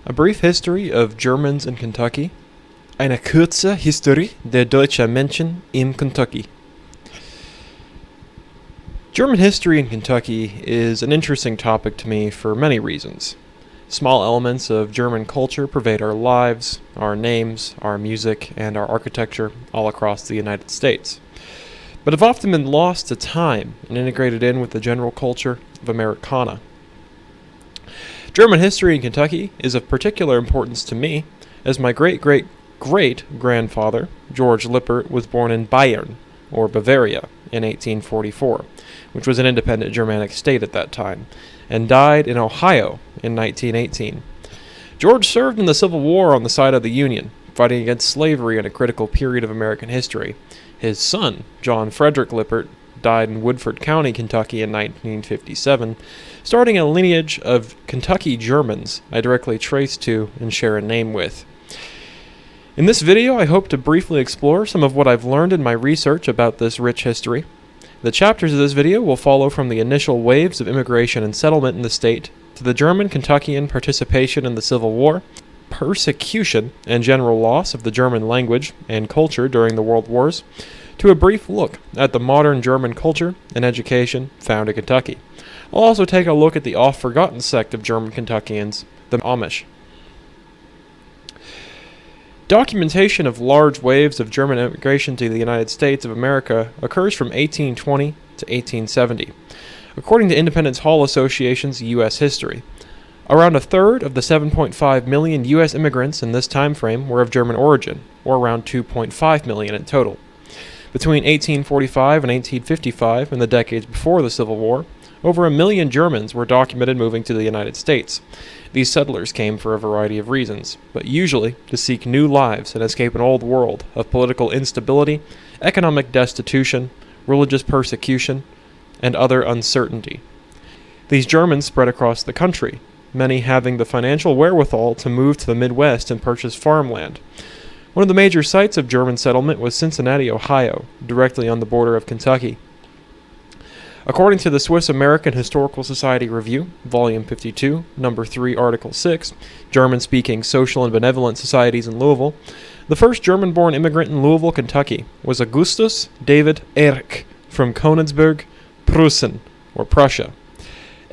A brief history of Germans in Kentucky. Eine kurze Historie der deutschen Menschen in Kentucky. German history in Kentucky is an interesting topic to me for many reasons. Small elements of German culture pervade our lives, our names, our music, and our architecture all across the United States, but have often been lost to time and integrated in with the general culture of Americana. German history in Kentucky is of particular importance to me, as my great-great-great-grandfather, George Lippert, was born in Bayern, or Bavaria, in 1844, which was an independent Germanic state at that time, and died in Ohio in 1918. George served in the Civil War on the side of the Union, fighting against slavery in a critical period of American history. His son, John Frederick Lippert, died in Woodford County, Kentucky in 1957, starting a lineage of Kentucky Germans I directly trace to and share a name with. In this video, I hope to briefly explore some of what I've learned in my research about this rich history. The chapters of this video will follow from the initial waves of immigration and settlement in the state to the German-Kentuckian participation in the Civil War, persecution and general loss of the German language and culture during the World Wars, to a brief look at the modern German culture and education found in Kentucky. I'll also take a look at the oft-forgotten sect of German Kentuckians, the Amish. Documentation of large waves of German immigration to the United States of America occurs from 1820 to 1870. According to Independence Hall Association's U.S. History, around a third of the 7.5 million U.S. immigrants in this time frame were of German origin, or around 2.5 million in total. Between 1845 and 1855, in the decades before the Civil War, over 1 million Germans were documented moving to the United States. These settlers came for a variety of reasons, but usually to seek new lives and escape an old world of political instability, economic destitution, religious persecution, and other uncertainty. These Germans spread across the country, many having the financial wherewithal to move to the Midwest and purchase farmland. One of the major sites of German settlement was Cincinnati, Ohio, directly on the border of Kentucky. According to the Swiss-American Historical Society Review, Volume 52, Number 3, Article 6, German-speaking social and benevolent societies in Louisville, the first German-born immigrant in Louisville, Kentucky, was Augustus David Ehrlich from Königsberg, Prussia.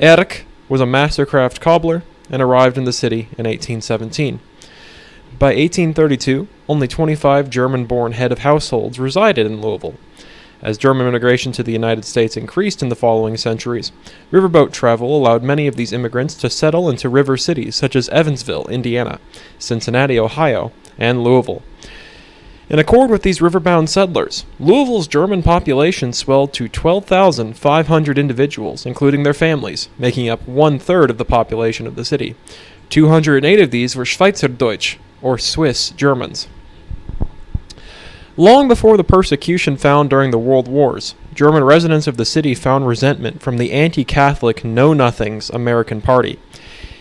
Ehrlich was a mastercraft cobbler and arrived in the city in 1817. By 1832, only 25 German-born head of households resided in Louisville. As German immigration to the United States increased in the following centuries, riverboat travel allowed many of these immigrants to settle into river cities such as Evansville, Indiana, Cincinnati, Ohio, and Louisville. In accord with these riverbound settlers, Louisville's German population swelled to 12,500 individuals, including their families, making up 1/3 of the population of the city. 208 of these were Schweizerdeutsch, or Swiss Germans. Long before the persecution found during the World Wars, German residents of the city found resentment from the anti-Catholic Know-Nothings American Party.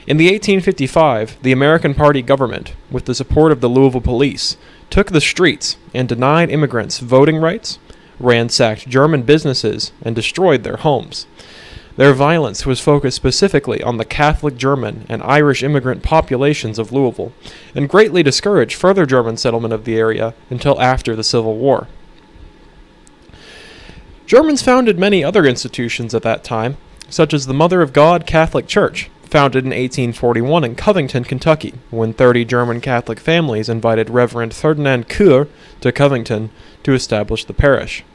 In the 1855, the American Party government, with the support of the Louisville police, took the streets and denied immigrants voting rights, ransacked German businesses, and destroyed their homes. Their violence was focused specifically on the Catholic German and Irish immigrant populations of Louisville, and greatly discouraged further German settlement of the area until after the Civil War. Germans founded many other institutions at that time, such as the Mother of God Catholic Church, founded in 1841 in Covington, Kentucky, when 30 German Catholic families invited Reverend Ferdinand Keur to Covington to establish the parish.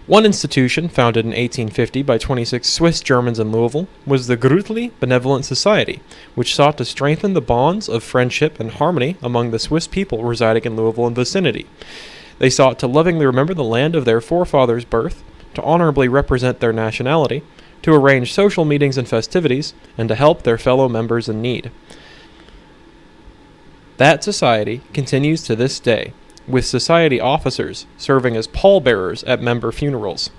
One institution, founded in 1850 by 26 Swiss Germans in Louisville, was the Grütli Benevolent Society, which sought to strengthen the bonds of friendship and harmony among the Swiss people residing in Louisville and vicinity. They sought to lovingly remember the land of their forefathers' birth, to honorably represent their nationality, to arrange social meetings and festivities, and to help their fellow members in need. That society continues to this day, with society officers serving as pallbearers at member funerals.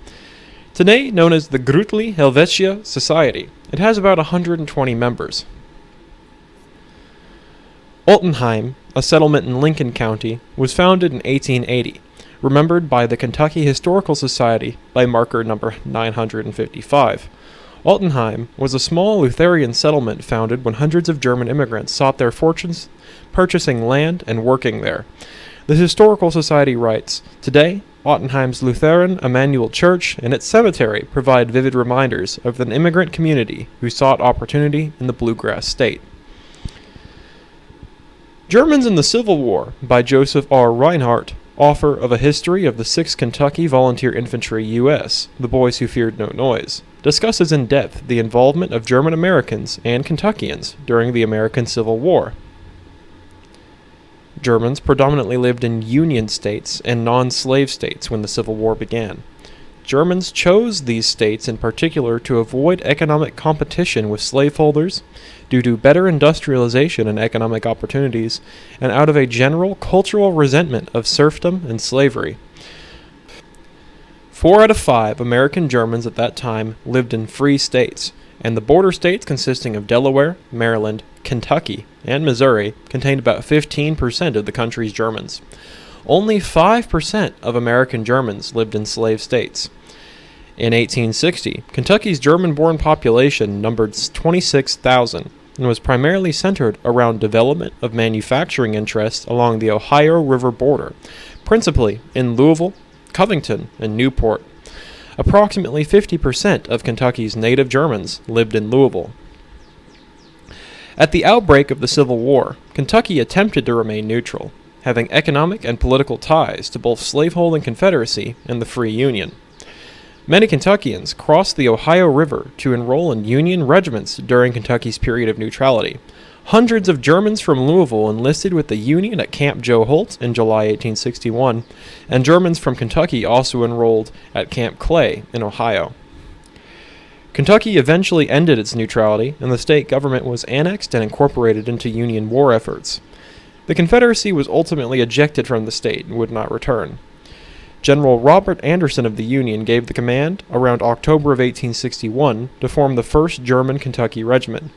Today known as the Grütli Helvetia Society, it has about 120 members. Altenheim, a settlement in Lincoln County, was founded in 1880, remembered by the Kentucky Historical Society by marker number 955. Altenheim was a small Lutheran settlement founded when hundreds of German immigrants sought their fortunes purchasing land and working there. The Historical Society writes, "Today, Altenheim's Lutheran Emmanuel Church and its cemetery provide vivid reminders of an immigrant community who sought opportunity in the bluegrass state." Germans in the Civil War by Joseph R. Reinhardt, author of A History of the 6th Kentucky Volunteer Infantry U.S., The Boys Who Feared No Noise, discusses in depth the involvement of German Americans and Kentuckians during the American Civil War. Germans predominantly lived in Union states and non-slave states when the Civil War began. Germans chose these states in particular to avoid economic competition with slaveholders due to better industrialization and economic opportunities, and out of a general cultural resentment of serfdom and slavery. 4 out of 5 American Germans at that time lived in free states, and the border states consisting of Delaware, Maryland, Kentucky, and Missouri contained about 15% of the country's Germans. Only 5% of American Germans lived in slave states. In 1860, Kentucky's German-born population numbered 26,000 and was primarily centered around development of manufacturing interests along the Ohio River border, principally in Louisville, Covington, and Newport. Approximately 50% of Kentucky's native Germans lived in Louisville. At the outbreak of the Civil War, Kentucky attempted to remain neutral, having economic and political ties to both slaveholding Confederacy and the Free Union. Many Kentuckians crossed the Ohio River to enroll in Union regiments during Kentucky's period of neutrality. Hundreds of Germans from Louisville enlisted with the Union at Camp Joe Holt in July 1861, and Germans from Kentucky also enrolled at Camp Clay in Ohio. Kentucky eventually ended its neutrality, and the state government was annexed and incorporated into Union war efforts. The Confederacy was ultimately ejected from the state and would not return. General Robert Anderson of the Union gave the command around October of 1861 to form the 1st German Kentucky Regiment.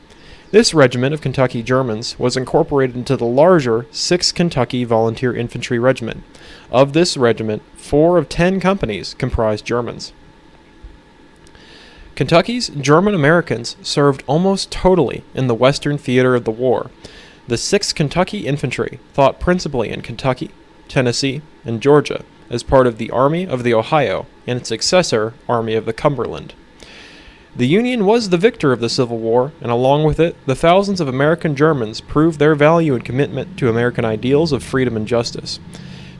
This regiment of Kentucky Germans was incorporated into the larger 6th Kentucky Volunteer Infantry Regiment. Of this regiment, 4 of 10 companies comprised Germans. Kentucky's German Americans served almost totally in the western theater of the war. The 6th Kentucky Infantry fought principally in Kentucky, Tennessee, and Georgia as part of the Army of the Ohio and its successor, Army of the Cumberland. The Union was the victor of the Civil War, and along with it, the thousands of American Germans proved their value and commitment to American ideals of freedom and justice.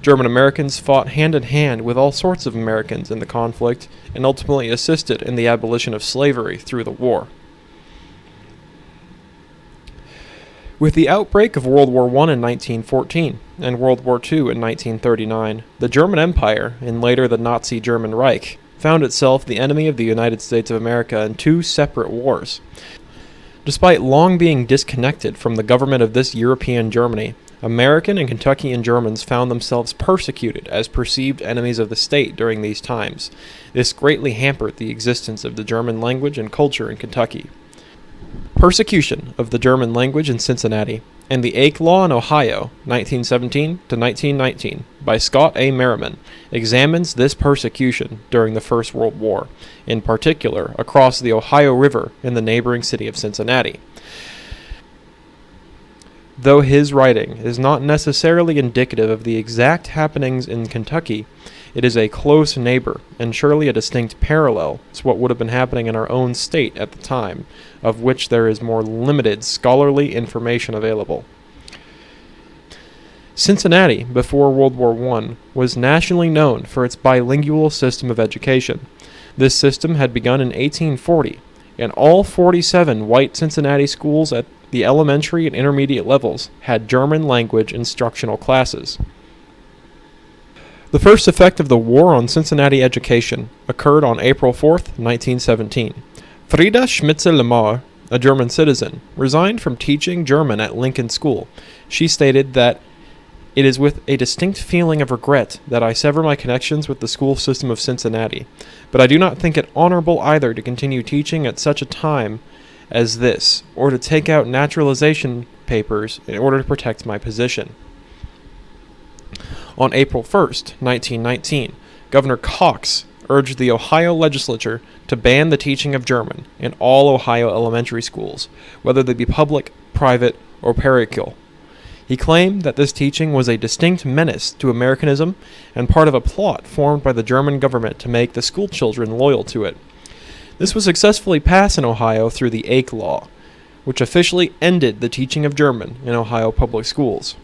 German Americans fought hand in hand with all sorts of Americans in the conflict and ultimately assisted in the abolition of slavery through the war. With the outbreak of World War I in 1914 and World War II in 1939, the German Empire, and later the Nazi German Reich, found itself the enemy of the United States of America in 2 separate wars. Despite long being disconnected from the government of this European Germany, American and Kentuckian Germans found themselves persecuted as perceived enemies of the state during these times. This greatly hampered the existence of the German language and culture in Kentucky. Persecution of the German language in Cincinnati, and the Ake Law in Ohio, 1917 to 1919, by Scott A. Merriman, examines this persecution during the First World War, in particular across the Ohio River in the neighboring city of Cincinnati. Though his writing is not necessarily indicative of the exact happenings in Kentucky, it is a close neighbor and surely a distinct parallel to what would have been happening in our own state at the time, of which there is more limited scholarly information available. Cincinnati, before World War I, was nationally known for its bilingual system of education. This system had begun in 1840, and all 47 white Cincinnati schools at the elementary and intermediate levels had German language instructional classes. The first effect of the war on Cincinnati education occurred on April 4, 1917. Frieda Schmitze-Lemar, a German citizen, resigned from teaching German at Lincoln School. She stated that, "It is with a distinct feeling of regret that I sever my connections with the school system of Cincinnati, but I do not think it honorable either to continue teaching at such a time as this, or to take out naturalization papers in order to protect my position." On April 1, 1919, Governor Cox urged the Ohio legislature to ban the teaching of German in all Ohio elementary schools, whether they be public, private, or parochial. He claimed that this teaching was a distinct menace to Americanism and part of a plot formed by the German government to make the school children loyal to it. This was successfully passed in Ohio through the Ake Law, which officially ended the teaching of German in Ohio public schools.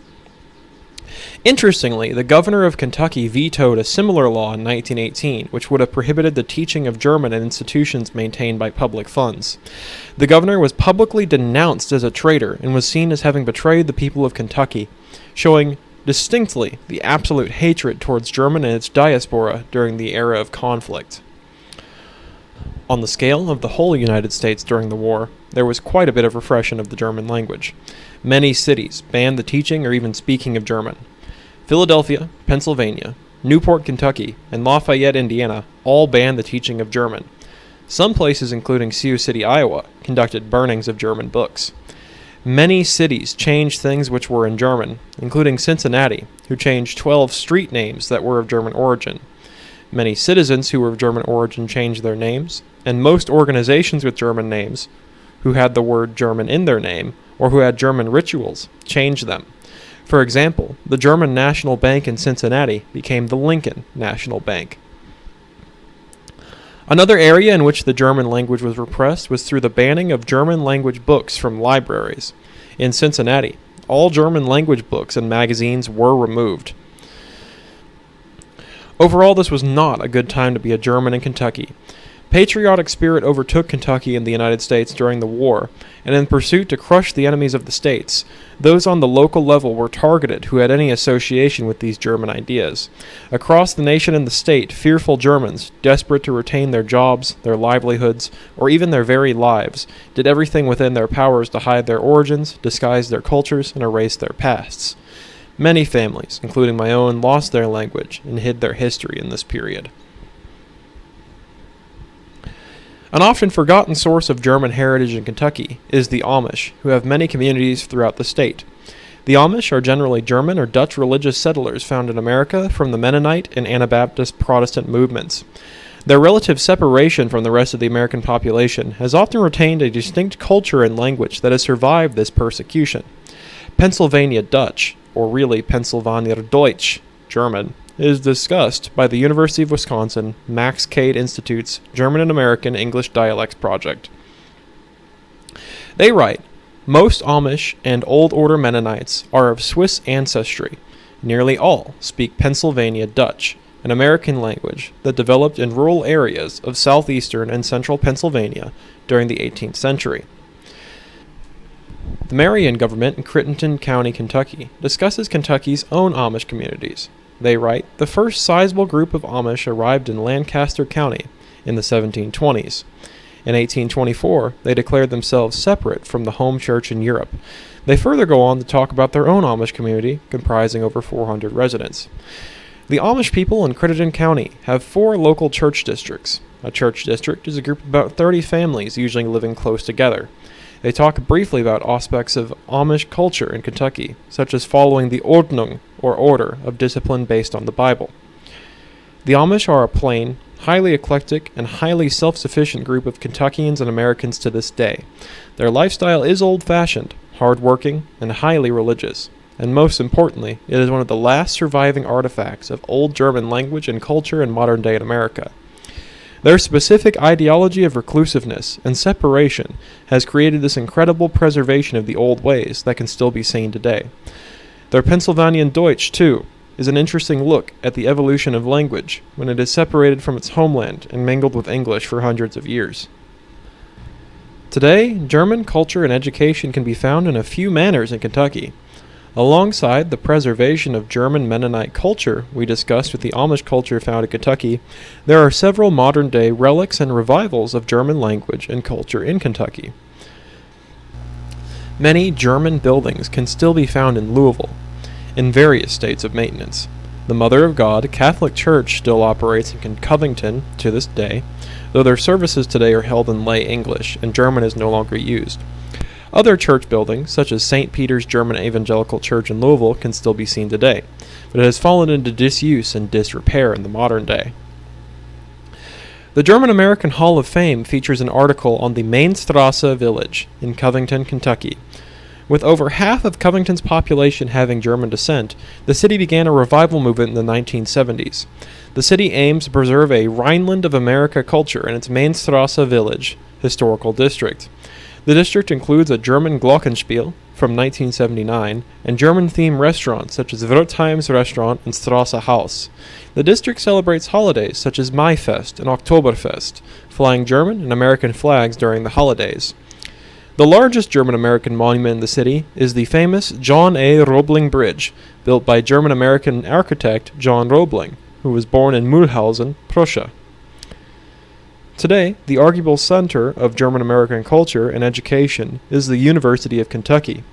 Interestingly, the governor of Kentucky vetoed a similar law in 1918, which would have prohibited the teaching of German in institutions maintained by public funds. The governor was publicly denounced as a traitor and was seen as having betrayed the people of Kentucky, showing distinctly the absolute hatred towards German and its diaspora during the era of conflict. On the scale of the whole United States during the war, there was quite a bit of repression of the German language. Many cities banned the teaching or even speaking of German. Philadelphia, Pennsylvania, Newport, Kentucky, and Lafayette, Indiana all banned the teaching of German. Some places, including Sioux City, Iowa, conducted burnings of German books. Many cities changed things which were in German, including Cincinnati, who changed 12 street names that were of German origin. Many citizens who were of German origin changed their names, and most organizations with German names, who had the word German in their name, or who had German rituals, changed them. For example, the German National Bank in Cincinnati became the Lincoln National Bank. Another area in which the German language was repressed was through the banning of German language books from libraries. In Cincinnati, all German language books and magazines were removed. Overall, this was not a good time to be a German in Kentucky. Patriotic spirit overtook Kentucky and the United States during the war, and in pursuit to crush the enemies of the states, those on the local level were targeted who had any association with these German ideas. Across the nation and the state, fearful Germans, desperate to retain their jobs, their livelihoods, or even their very lives, did everything within their powers to hide their origins, disguise their cultures, and erase their pasts. Many families, including my own, lost their language and hid their history in this period. An often forgotten source of German heritage in Kentucky is the Amish, who have many communities throughout the state. The Amish are generally German or Dutch religious settlers found in America from the Mennonite and Anabaptist Protestant movements. Their relative separation from the rest of the American population has often retained a distinct culture and language that has survived this persecution. Pennsylvania Dutch, or really Pennsylvania Deutsch, German, is discussed by the University of Wisconsin Max-Kade Institute's German and American English Dialects project. They write, most Amish and Old Order Mennonites are of Swiss ancestry. Nearly all speak Pennsylvania Dutch, an American language that developed in rural areas of southeastern and central Pennsylvania during the 18th century. The Merriman government in Crittenden County, Kentucky, discusses Kentucky's own Amish communities. They write, the first sizable group of Amish arrived in Lancaster County in the 1720s. In 1824, they declared themselves separate from the home church in Europe. They further go on to talk about their own Amish community, comprising over 400 residents. The Amish people in Crittenden County have 4 local church districts. A church district is a group of about 30 families usually living close together. They talk briefly about aspects of Amish culture in Kentucky, such as following the Ordnung, or order, of discipline based on the Bible. The Amish are a plain, highly eclectic, and highly self-sufficient group of Kentuckians and Americans to this day. Their lifestyle is old-fashioned, hard-working, and highly religious. And most importantly, it is one of the last surviving artifacts of old German language and culture in modern day in America. Their specific ideology of reclusiveness and separation has created this incredible preservation of the old ways that can still be seen today. Their Pennsylvania Deutsch, too, is an interesting look at the evolution of language when it is separated from its homeland and mingled with English for hundreds of years. Today, German culture and education can be found in a few manners in Kentucky. Alongside the preservation of German Mennonite culture we discussed with the Amish culture found in Kentucky, there are several modern-day relics and revivals of German language and culture in Kentucky. Many German buildings can still be found in Louisville, in various states of maintenance. The Mother of God Catholic Church still operates in Covington to this day, though their services today are held in lay English and German is no longer used. Other church buildings, such as St. Peter's German Evangelical Church in Louisville, can still be seen today, but it has fallen into disuse and disrepair in the modern day. The German-American Hall of Fame features an article on the Mainstrasse village in Covington, Kentucky. With over half of Covington's population having German descent, the city began a revival movement in the 1970s. The city aims to preserve a Rhineland of America culture in its Mainstrasse village historical district. The district includes a German Glockenspiel from 1979 and German-themed restaurants such as Wertheim's Restaurant and Strasse Haus. The district celebrates holidays such as Maifest and Oktoberfest, flying German and American flags during the holidays. The largest German-American monument in the city is the famous John A. Roebling Bridge, built by German-American architect John Roebling, who was born in Mühlhausen, Prussia. Today, the arguable center of German-American culture and education is the University of Kentucky.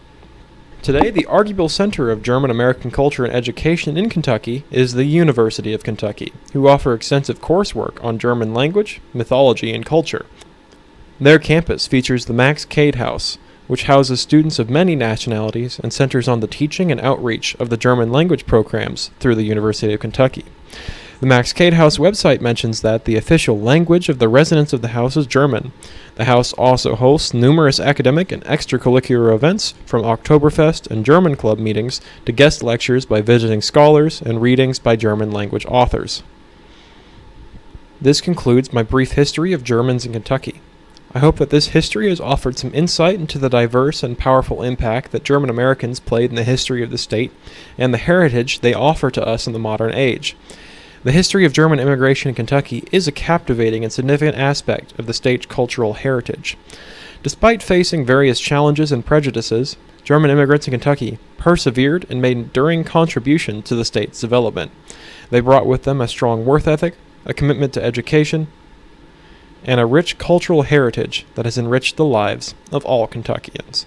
Today, the arguable center of German-American culture and education in Kentucky is the University of Kentucky, who offer extensive coursework on German language, mythology, and culture. Their campus features the Max-Kade-House, which houses students of many nationalities and centers on the teaching and outreach of the German language programs through the University of Kentucky. The Max-Kade-House website mentions that the official language of the residents of the house is German. The house also hosts numerous academic and extracurricular events, from Oktoberfest and German club meetings to guest lectures by visiting scholars and readings by German language authors. This concludes my brief history of Germans in Kentucky. I hope that this history has offered some insight into the diverse and powerful impact that German Americans played in the history of the state and the heritage they offer to us in the modern age. The history of German immigration in Kentucky is a captivating and significant aspect of the state's cultural heritage. Despite facing various challenges and prejudices, German immigrants in Kentucky persevered and made enduring contribution to the state's development. They brought with them a strong work ethic, a commitment to education, and a rich cultural heritage that has enriched the lives of all Kentuckians.